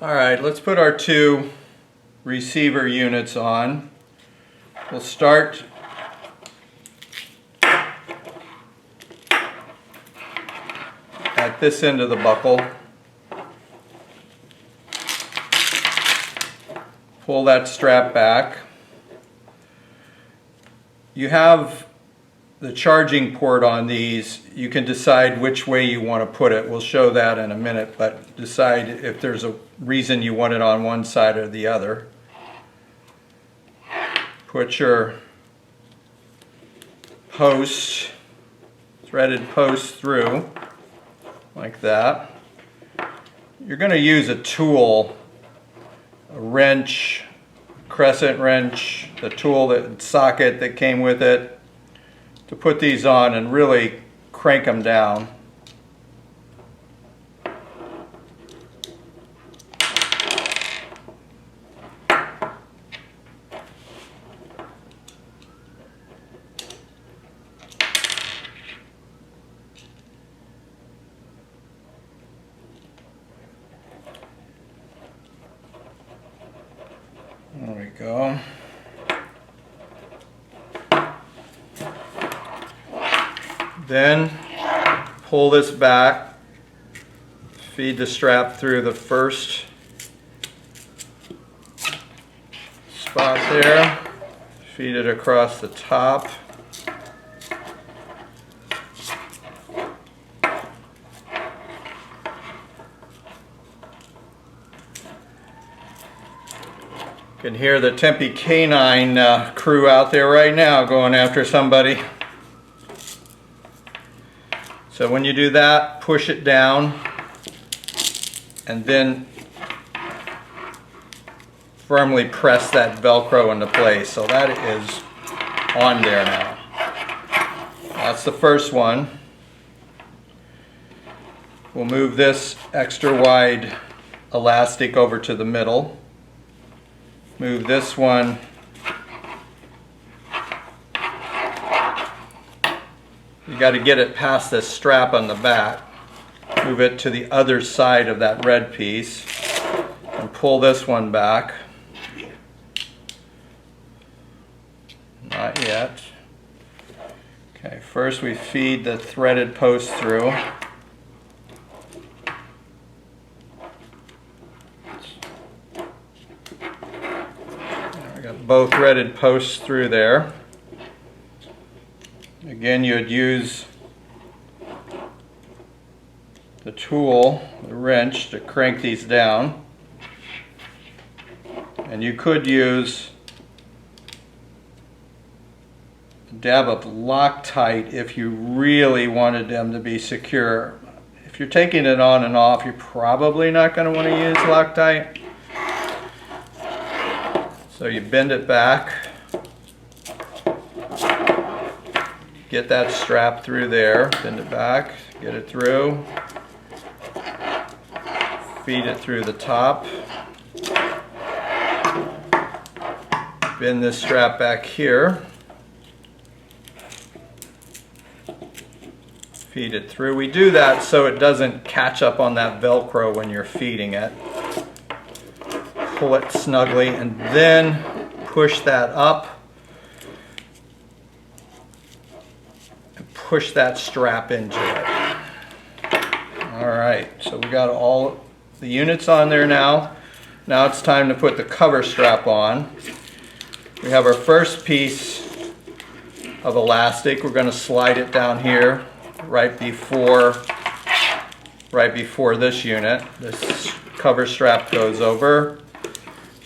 Alright, let's put our two receiver units on. We'll start at this end of the buckle. Pull that strap back. You have the charging port on these. You can decide which way you want to put it. We'll show that in a minute, but decide if there's a reason you want it on one side or the other. Put your post, threaded post through like that. You're going to use a tool, a wrench, crescent wrench, the tool, that socket that came with it, to put these on and really crank them down. There we go. Then pull this back, feed the strap through the first spot there, feed it across the top. You can hear the Tempe Canine crew out there right now going after somebody. So when you do that, push it down and then firmly press that Velcro into place. So that is on there now. That's the first one. We'll move this extra wide elastic over to the middle. Move this one you got to get it past this strap on the back. Move it to the other side of that red piece and pull this one back. Not yet. Okay, first we feed the threaded post through. I got both threaded posts through there. Again, you'd use the tool, the wrench, to crank these down. And you could use a dab of Loctite if you really wanted them to be secure. If you're taking it on and off, you're probably not going to want to use Loctite. So you bend it back. Get that strap through there, bend it back, get it through, feed it through the top, bend this strap back here, feed it through. We do that so it doesn't catch up on that Velcro when you're feeding it. Pull it snugly and then push that up. Push that strap into it. Alright, so we got all the units on there now. Now it's time to put the cover strap on. We have our first piece of elastic. We're going to slide it down here right before this unit. This cover strap goes over.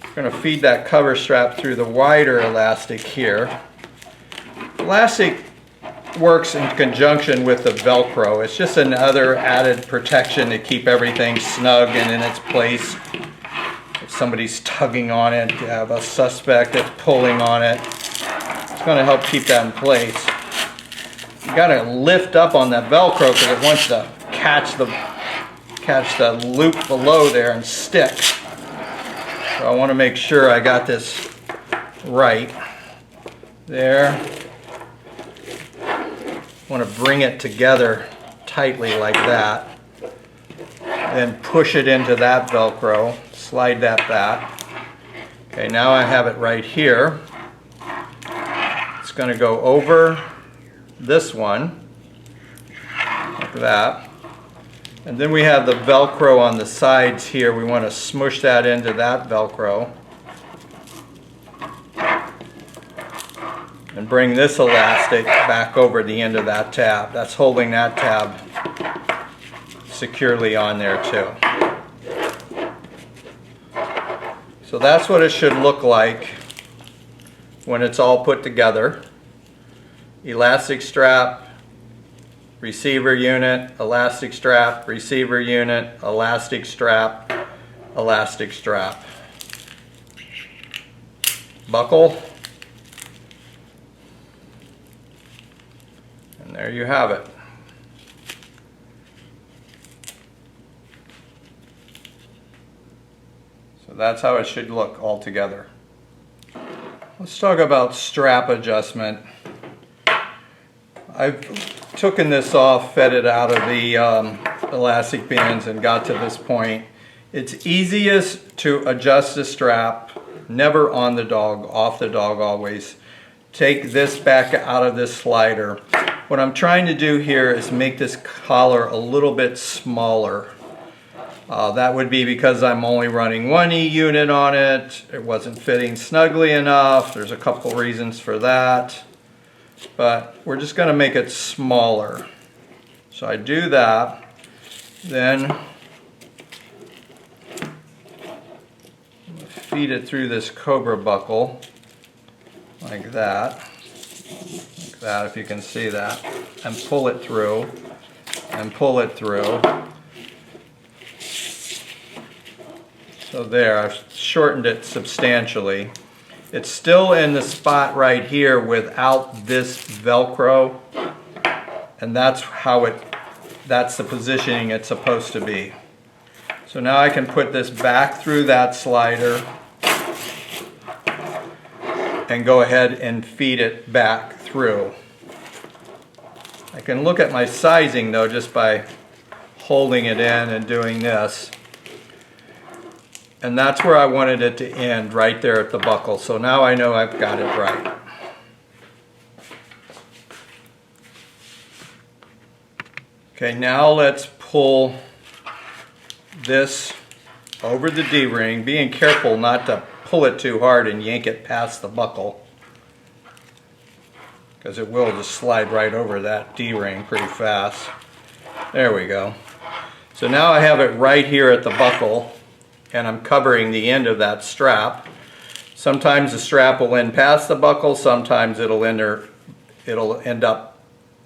We're going to feed that cover strap through the wider elastic here. Elastic works in conjunction with the Velcro. It's just another added protection to keep everything snug and in its place. If somebody's tugging on it, you have a suspect that's pulling on it, it's going to help keep that in place. You got to lift up on that Velcro because it wants to catch the loop below there and stick. So I want to make sure I got this right there. Want to bring it together tightly like that. then push it into that Velcro, slide that back. Okay, now I have it right here. It's going to go over this one, like that. And then we have the Velcro on the sides here. We want to smush that into that Velcro. And bring this elastic back over the end of that tab. That's holding that tab securely on there too. So that's what it should look like when it's all put together. Elastic strap, receiver unit, elastic strap, receiver unit, elastic strap, elastic strap. Buckle. And there you have it. So that's how it should look all together. Let's talk about strap adjustment. I've taken this off, fed it out of the elastic bands and got to this point. It's easiest to adjust the strap, never on the dog, off the dog always. Take this back out of this slider. What I'm trying to do here is make this collar a little bit smaller. That would be because I'm only running one E unit on it. It wasn't fitting snugly enough. There's a couple reasons for that. But we're just going to make it smaller. So I do that. Then feed it through this Cobra buckle like that. Like that, if you can see that. And pull it through. And pull it through. So there, I've shortened it substantially. It's still in the spot right here without this Velcro, and that's the positioning it's supposed to be. So now I can put this back through that slider and go ahead and feed it back through. I can look at my sizing though just by holding it in and doing this. And that's where I wanted it to end, right there at the buckle. So now I know I've got it right. Okay, now let's pull this over the D-ring, being careful not to pull it too hard and yank it past the buckle, because it will just slide right over that D-ring pretty fast. There we go. So now I have it right here at the buckle, and I'm covering the end of that strap. Sometimes the strap will end past the buckle, sometimes it'll end up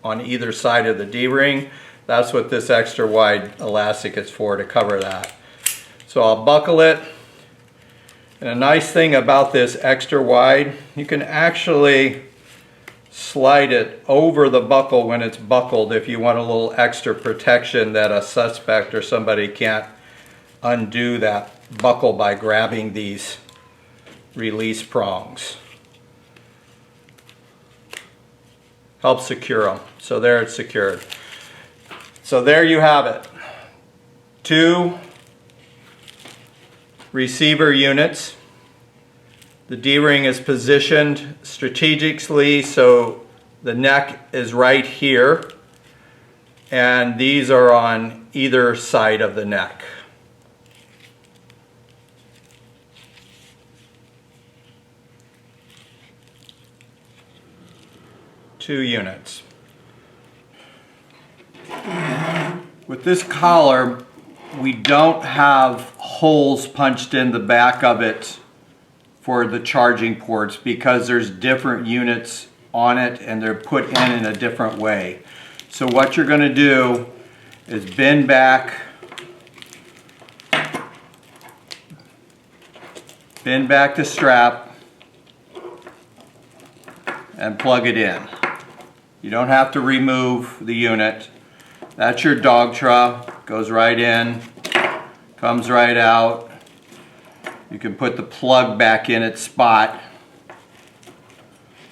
on either side of the D-ring. That's what this extra wide elastic is for, to cover that. So I'll buckle it. And a nice thing about this extra wide, you can actually slide it over the buckle when it's buckled if you want a little extra protection that a suspect or somebody can't undo that buckle by grabbing these release prongs. Helps secure them. So there it's secured. So there you have it. 2 receiver units. The D-ring is positioned strategically so the neck is right here, and these are on either side of the neck. Two units. With this collar, we don't have holes punched in the back of it for the charging ports because there's different units on it and they're put in a different way. So what you're going to do is bend back the strap and plug it in. You don't have to remove the unit. That's your dog trough. Goes right in, comes right out. You can put the plug back in its spot,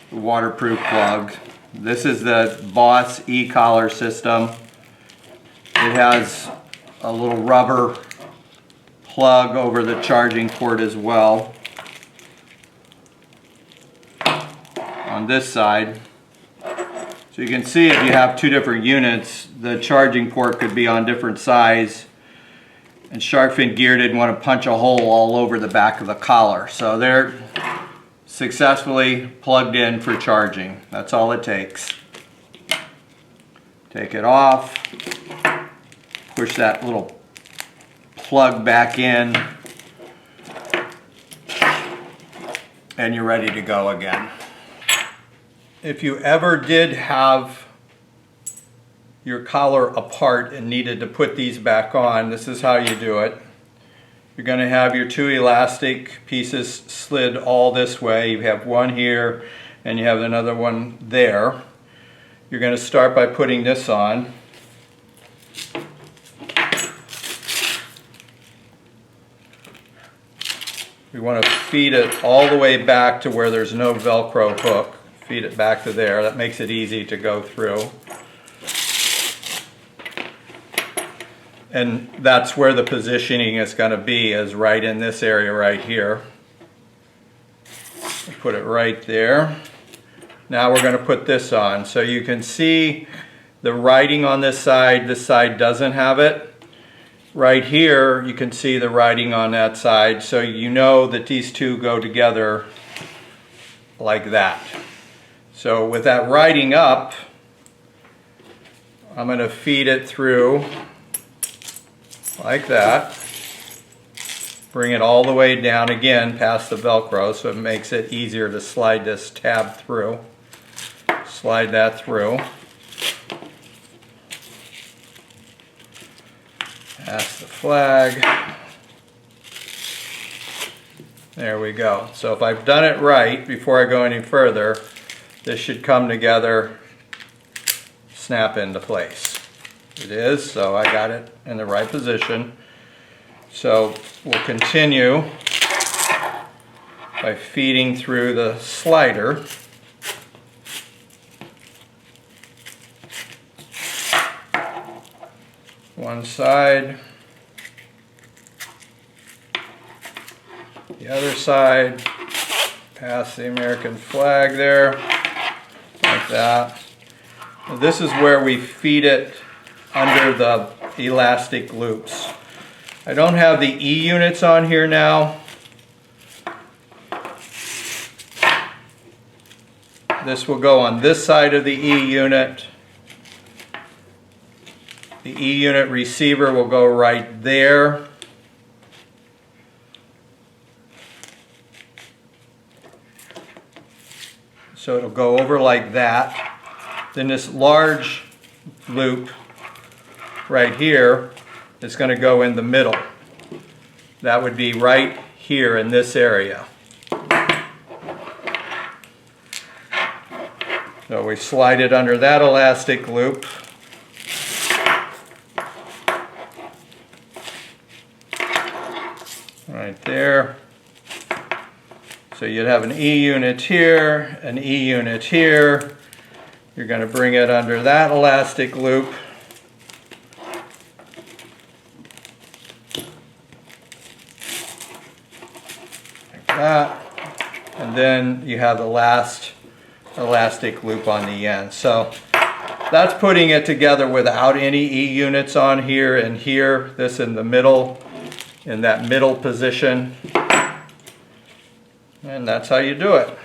the waterproof plug. This is the Boss e-collar system. It has a little rubber plug over the charging port as well on this side. So you can see if you have two different units, the charging port could be on different size. And shark fin gear didn't want to punch a hole all over the back of the collar. So they're successfully plugged in for charging. That's all it takes. Take it off, push that little plug back in, and you're ready to go again. If you ever did have your collar apart and needed to put these back on, this is how you do it. You're going to have your two elastic pieces slid all this way. You have one here and you have another one there. You're going to start by putting this on. We want to feed it all the way back to where there's no Velcro hook. Feed it back to there. That makes it easy to go through. And that's where the positioning is going to be, is right in this area right here. Put it right there. Now we're going to put this on. So you can see the writing on this side doesn't have it. Right here you can see the writing on that side, so you know that these two go together like that. So with that writing up, I'm going to feed it through like that. Bring it all the way down again past the Velcro, so it makes it easier to slide this tab through. Slide that through. Pass the flag. There we go. So if I've done it right before I go any further, this should come together, snap into place. It is, so I got it in the right position. So we'll continue by feeding through the slider. One side, the other side, past the American flag there, like that. Now this is where we feed it under the elastic loops. I don't have the E units on here now. This will go on this side of the E unit. The E unit receiver will go right there. So it'll go over like that. Then this large loop right here is going to go in the middle. That would be right here in this area. So we slide it under that elastic loop. Right there. So you'd have an E unit here, an E unit here. You're going to bring it under that elastic loop. Like that. And then you have the last elastic loop on the end. So that's putting it together without any E units on here and here. This in the middle. In that middle position, and that's how you do it.